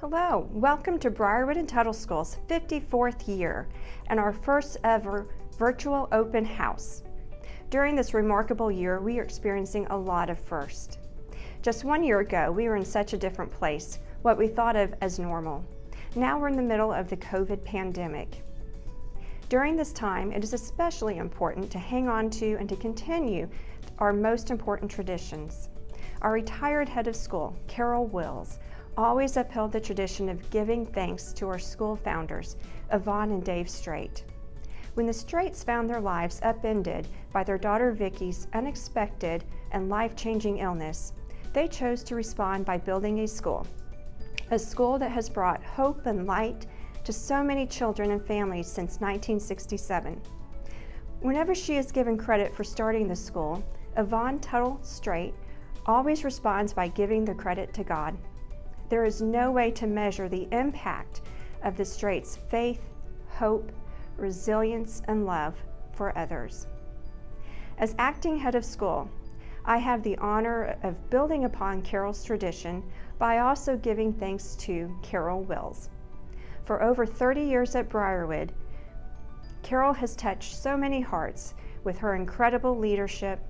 Hello, welcome to Briarwood and Tuttle School's 54th year and our first ever virtual open house. During this remarkable year, we are experiencing a lot of firsts. Just 1 year ago, we were in such a different place, what we thought of as normal. Now we're in the middle of the COVID pandemic. During this time, it is especially important to hang on to and to continue our most important traditions. Our retired head of school, Carol Wills, always upheld the tradition of giving thanks to our school founders, Yvonne and Dave Straight. When the Straights found their lives upended by their daughter Vicky's unexpected and life-changing illness, they chose to respond by building a school that has brought hope and light to so many children and families since 1967. Whenever she is given credit for starting the school, Yvonne Tuttle Straight always responds by giving the credit to God. There is no way to measure the impact of the Straights' faith, hope, resilience, and love for others. As acting head of school, I have the honor of building upon Carol's tradition by also giving thanks to Carol Wills. For over 30 years at Briarwood, Carol has touched so many hearts with her incredible leadership,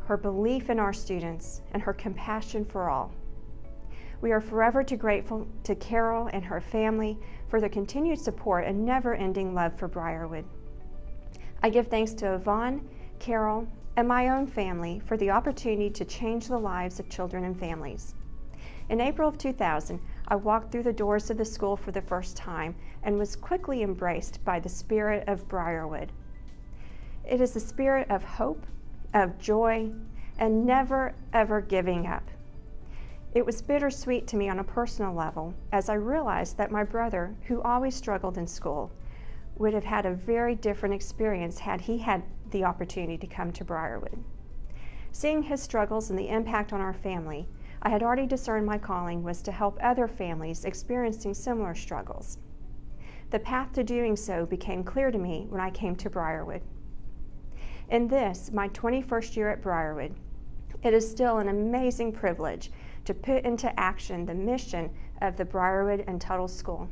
her belief in our students, and her compassion for all. We are forever grateful to Carol and her family for their continued support and never-ending love for Briarwood. I give thanks to Yvonne, Carol, and my own family for the opportunity to change the lives of children and families. In April of 2000, I walked through the doors of the school for the first time and was quickly embraced by the spirit of Briarwood. It is the spirit of hope, of joy, and never ever giving up. It was bittersweet to me on a personal level as I realized that my brother, who always struggled in school, would have had a very different experience had he had the opportunity to come to Briarwood. Seeing his struggles and the impact on our family, I had already discerned my calling was to help other families experiencing similar struggles. The path to doing so became clear to me when I came to Briarwood. In this, my 21st year at Briarwood, it is still an amazing privilege to put into action the mission of the Briarwood and Tuttle School.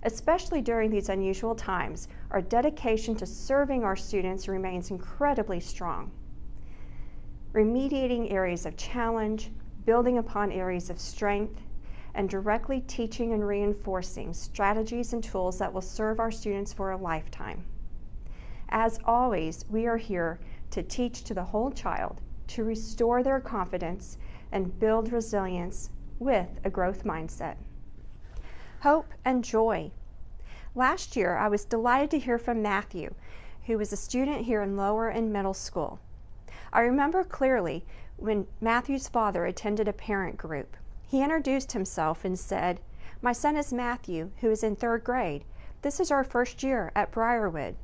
Especially during these unusual times, our dedication to serving our students remains incredibly strong. Remediating areas of challenge, building upon areas of strength, and directly teaching and reinforcing strategies and tools that will serve our students for a lifetime. As always, we are here to teach to the whole child, to restore their confidence and build resilience with a growth mindset. Hope and joy. Last year, I was delighted to hear from Matthew, who was a student here in lower and middle school. I remember clearly when Matthew's father attended a parent group. He introduced himself and said, "My son is Matthew, who is in 3rd grade. This is our first year at Briarwood."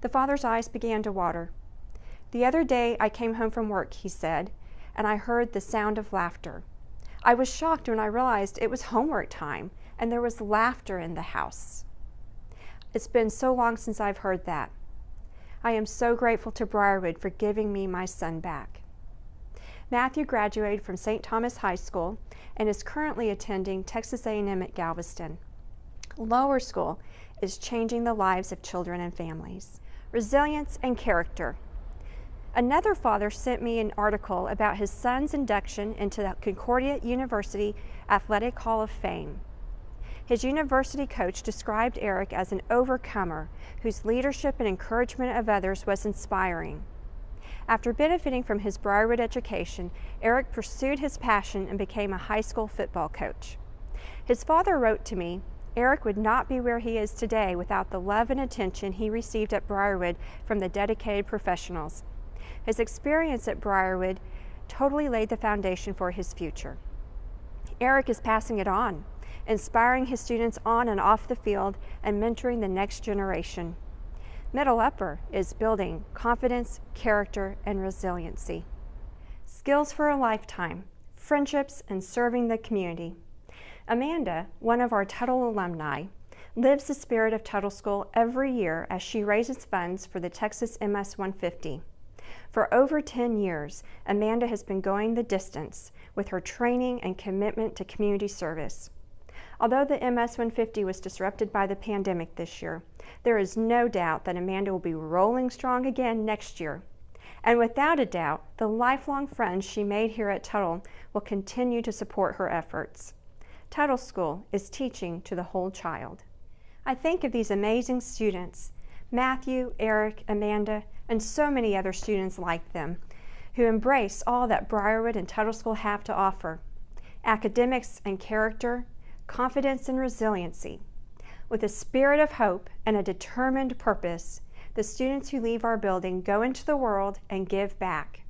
The father's eyes began to water. "The other day I came home from work," he said, "and I heard the sound of laughter. I was shocked when I realized it was homework time and there was laughter in the house. It's been so long since I've heard that. I am so grateful to Briarwood for giving me my son back." Matthew graduated from St. Thomas High School and is currently attending Texas A&M at Galveston. Lower school is changing the lives of children and families. Resilience and character. Another father sent me an article about his son's induction into the Concordia University Athletic Hall of Fame. His university coach described Eric as an overcomer whose leadership and encouragement of others was inspiring. After benefiting from his Briarwood education, Eric pursued his passion and became a high school football coach. His father wrote to me, "Eric would not be where he is today without the love and attention he received at Briarwood from the dedicated professionals. His experience at Briarwood totally laid the foundation for his future." Eric is passing it on, inspiring his students on and off the field and mentoring the next generation. Middle Upper is building confidence, character, and resiliency. Skills for a lifetime, friendships, and serving the community. Amanda, one of our Tuttle alumni, lives the spirit of Tuttle School every year as she raises funds for the Texas MS 150. For over 10 years, Amanda has been going the distance with her training and commitment to community service. Although the MS-150 was disrupted by the pandemic this year, there is no doubt that Amanda will be rolling strong again next year. And without a doubt, the lifelong friends she made here at Tuttle will continue to support her efforts. Tuttle School is teaching to the whole child. I think of these amazing students, Matthew, Eric, Amanda, and so many other students like them, who embrace all that Briarwood and Tuttle School have to offer: academics and character, confidence and resiliency. With a spirit of hope and a determined purpose, the students who leave our building go into the world and give back.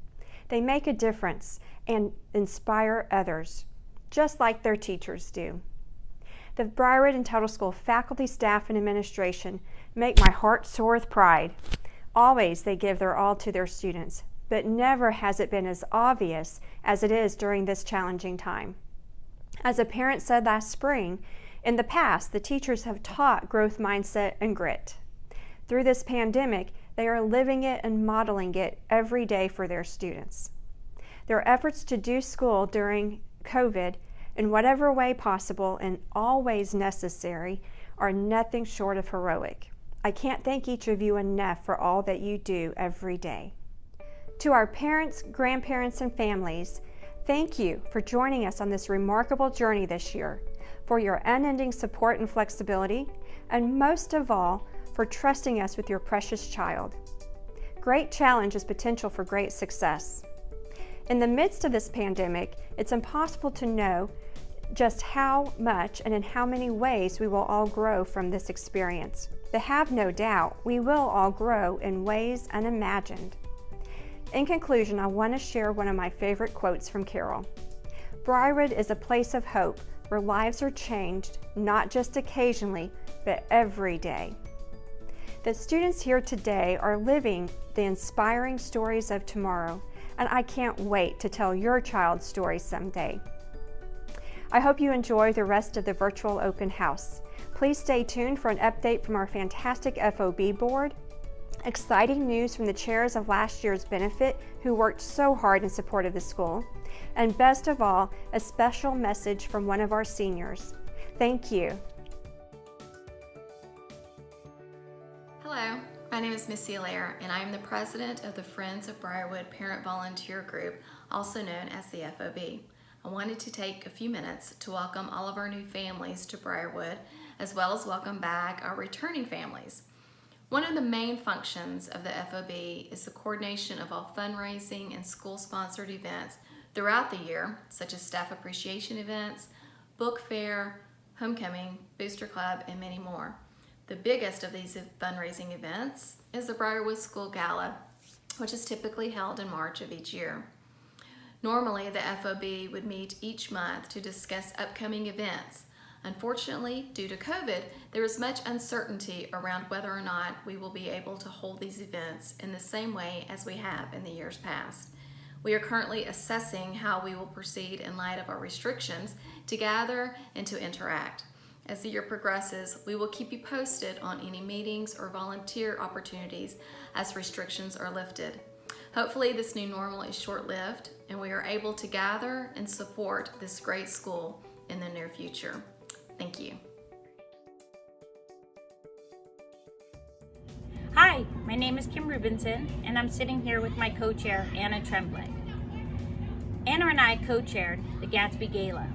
They make a difference and inspire others, just like their teachers do. The Briarwood and Tuttle School faculty, staff, and administration make my heart soar with pride. Always they give their all to their students, but never has it been as obvious as it is during this challenging time. As a parent said last spring, in the past, the teachers have taught growth mindset and grit. Through this pandemic, they are living it and modeling it every day for their students. Their efforts to do school during COVID in whatever way possible and always necessary are nothing short of heroic. I can't thank each of you enough for all that you do every day. To our parents, grandparents, and families, thank you for joining us on this remarkable journey this year, for your unending support and flexibility, and most of all, for trusting us with your precious child. Great challenge is potential for great success. In the midst of this pandemic, it's impossible to know just how much and in how many ways we will all grow from this experience. But have no doubt, we will all grow in ways unimagined. In conclusion, I want to share one of my favorite quotes from Carol. Briarwood is a place of hope where lives are changed, not just occasionally, but every day. The students here today are living the inspiring stories of tomorrow, and I can't wait to tell your child's story someday. I hope you enjoy the rest of the virtual open house. Please stay tuned for an update from our fantastic FOB board, exciting news from the chairs of last year's benefit who worked so hard in support of the school, and best of all, a special message from one of our seniors. Thank you. Hello, my name is Missy Allaire, and I am the president of the Friends of Briarwood Parent Volunteer Group, also known as the FOB. I wanted to take a few minutes to welcome all of our new families to Briarwood, as well as welcome back our returning families. One of the main functions of the FOB is the coordination of all fundraising and school-sponsored events throughout the year, such as staff appreciation events, book fair, homecoming, booster club, and many more. The biggest of these fundraising events is the Briarwood School Gala, which is typically held in March of each year. Normally, the FOB would meet each month to discuss upcoming events. Unfortunately, due to COVID, there is much uncertainty around whether or not we will be able to hold these events in the same way as we have in the years past. We are currently assessing how we will proceed in light of our restrictions to gather and to interact. As the year progresses, we will keep you posted on any meetings or volunteer opportunities as restrictions are lifted. Hopefully this new normal is short-lived and we are able to gather and support this great school in the near future. Thank you. Hi, my name is Kim Rubinson, and I'm sitting here with my co-chair, Anna Tremblay. Anna and I co-chaired the Gatsby Gala,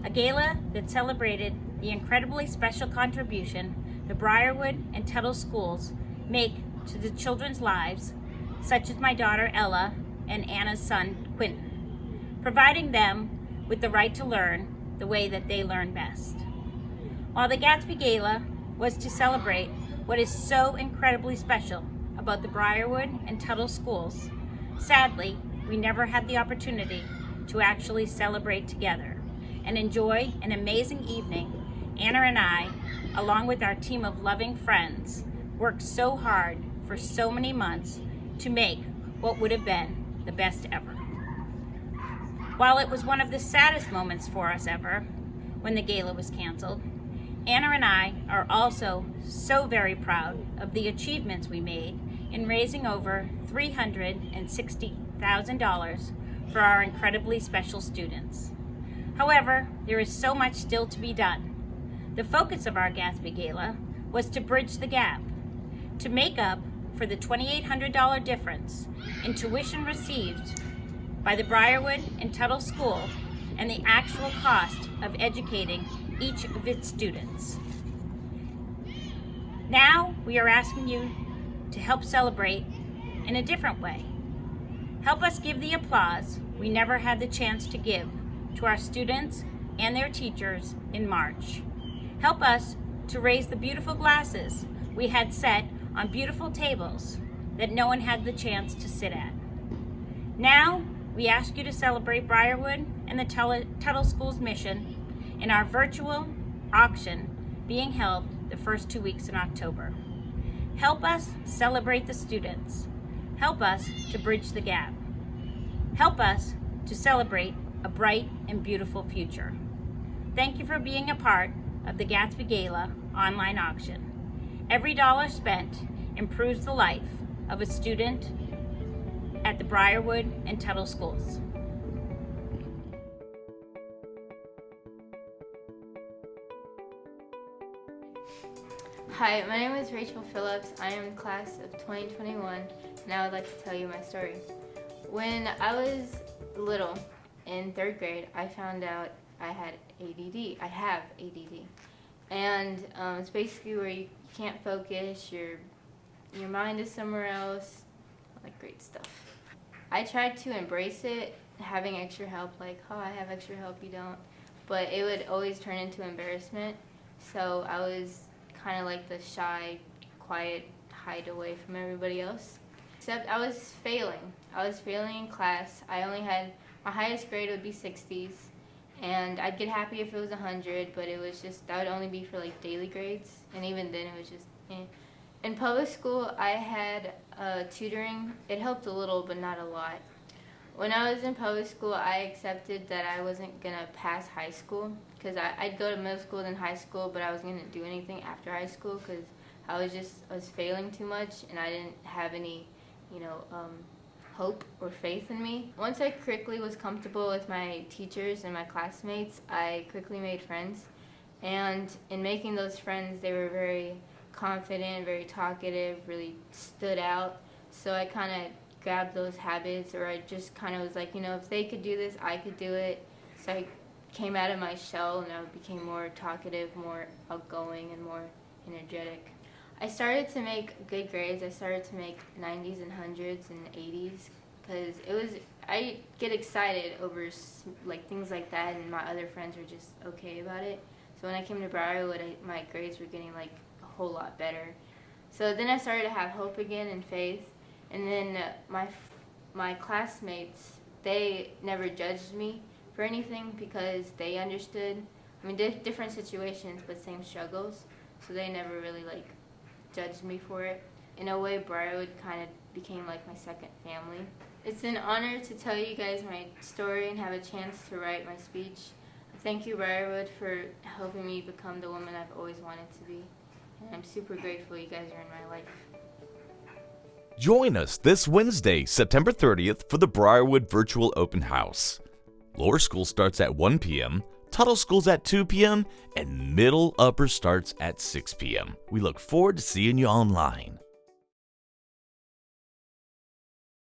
a gala that celebrated the incredibly special contribution the Briarwood and Tuttle schools make to the children's lives, such as my daughter Ella and Anna's son Quentin, providing them with the right to learn the way that they learn best. While the Gatsby Gala was to celebrate what is so incredibly special about the Briarwood and Tuttle schools, sadly, we never had the opportunity to actually celebrate together and enjoy an amazing evening. Anna and I, along with our team of loving friends, worked so hard for so many months to make what would have been the best ever. While it was one of the saddest moments for us ever when the gala was canceled, Anna and I are also so very proud of the achievements we made in raising over $360,000 for our incredibly special students. However, there is so much still to be done. The focus of our Gatsby Gala was to bridge the gap, to make up for the $2,800 difference in tuition received by the Briarwood and Tuttle School and the actual cost of educating each of its students. Now we are asking you to help celebrate in a different way. Help us give the applause we never had the chance to give to our students and their teachers in March. Help us to raise the beautiful glasses we had set on beautiful tables that no one had the chance to sit at. Now we ask you to celebrate Briarwood and the Tuttle School's mission in our virtual auction being held the first 2 weeks in October. Help us celebrate the students. Help us to bridge the gap. Help us to celebrate a bright and beautiful future. Thank you for being a part of the Gatsby Gala online auction. Every dollar spent improves the life of a student at the Briarwood and Tuttle Schools. Hi, my name is Rachel Phillips. I am in class of 2021, and I would like to tell you my story. When I was little, in 3rd grade, I found out I had ADD. I have ADD. And it's basically where you can't focus, your mind is somewhere else, like great stuff. I tried to embrace it, having extra help, like, oh, I have extra help, you don't. But it would always turn into embarrassment, so I was kind of like the shy, quiet, hide away from everybody else. Except I was failing. I was failing in class. I only had, my highest grade would be 60s, and I'd get happy if it was 100, but it was just, that would only be for like daily grades, and even then it was just, eh. In public school, I had tutoring. It helped a little, but not a lot. When I was in public school, I accepted that I wasn't going to pass high school, because I'd go to middle school then high school, but I wasn't going to do anything after high school because I was failing too much, and I didn't have any, hope or faith in me. Once I quickly was comfortable with my teachers and my classmates, I quickly made friends, and in making those friends, they were very confident, very talkative, really stood out, so I kind of grabbed those habits, or I just kind of was like, if they could do this, I could do it. So I came out of my shell, and I became more talkative, more outgoing, and more energetic. I started to make good grades. I started to make 90s and 100s and 80s, because I get excited over like things like that, and my other friends were just okay about it. So when I came to Briarwood, my grades were getting like a whole lot better. So then I started to have hope again and faith. And then my classmates, they never judged me for anything because they understood. I mean, different situations, but same struggles. So they never really judged me for it. In a way, Briarwood kind of became like my second family. It's an honor to tell you guys my story and have a chance to write my speech. Thank you, Briarwood, for helping me become the woman I've always wanted to be. And I'm super grateful you guys are in my life. Join us this Wednesday, September 30th for the Briarwood Virtual Open House. Lower School starts at 1 p.m., Tuttle School's at 2 p.m., and Middle Upper starts at 6 p.m. We look forward to seeing you online.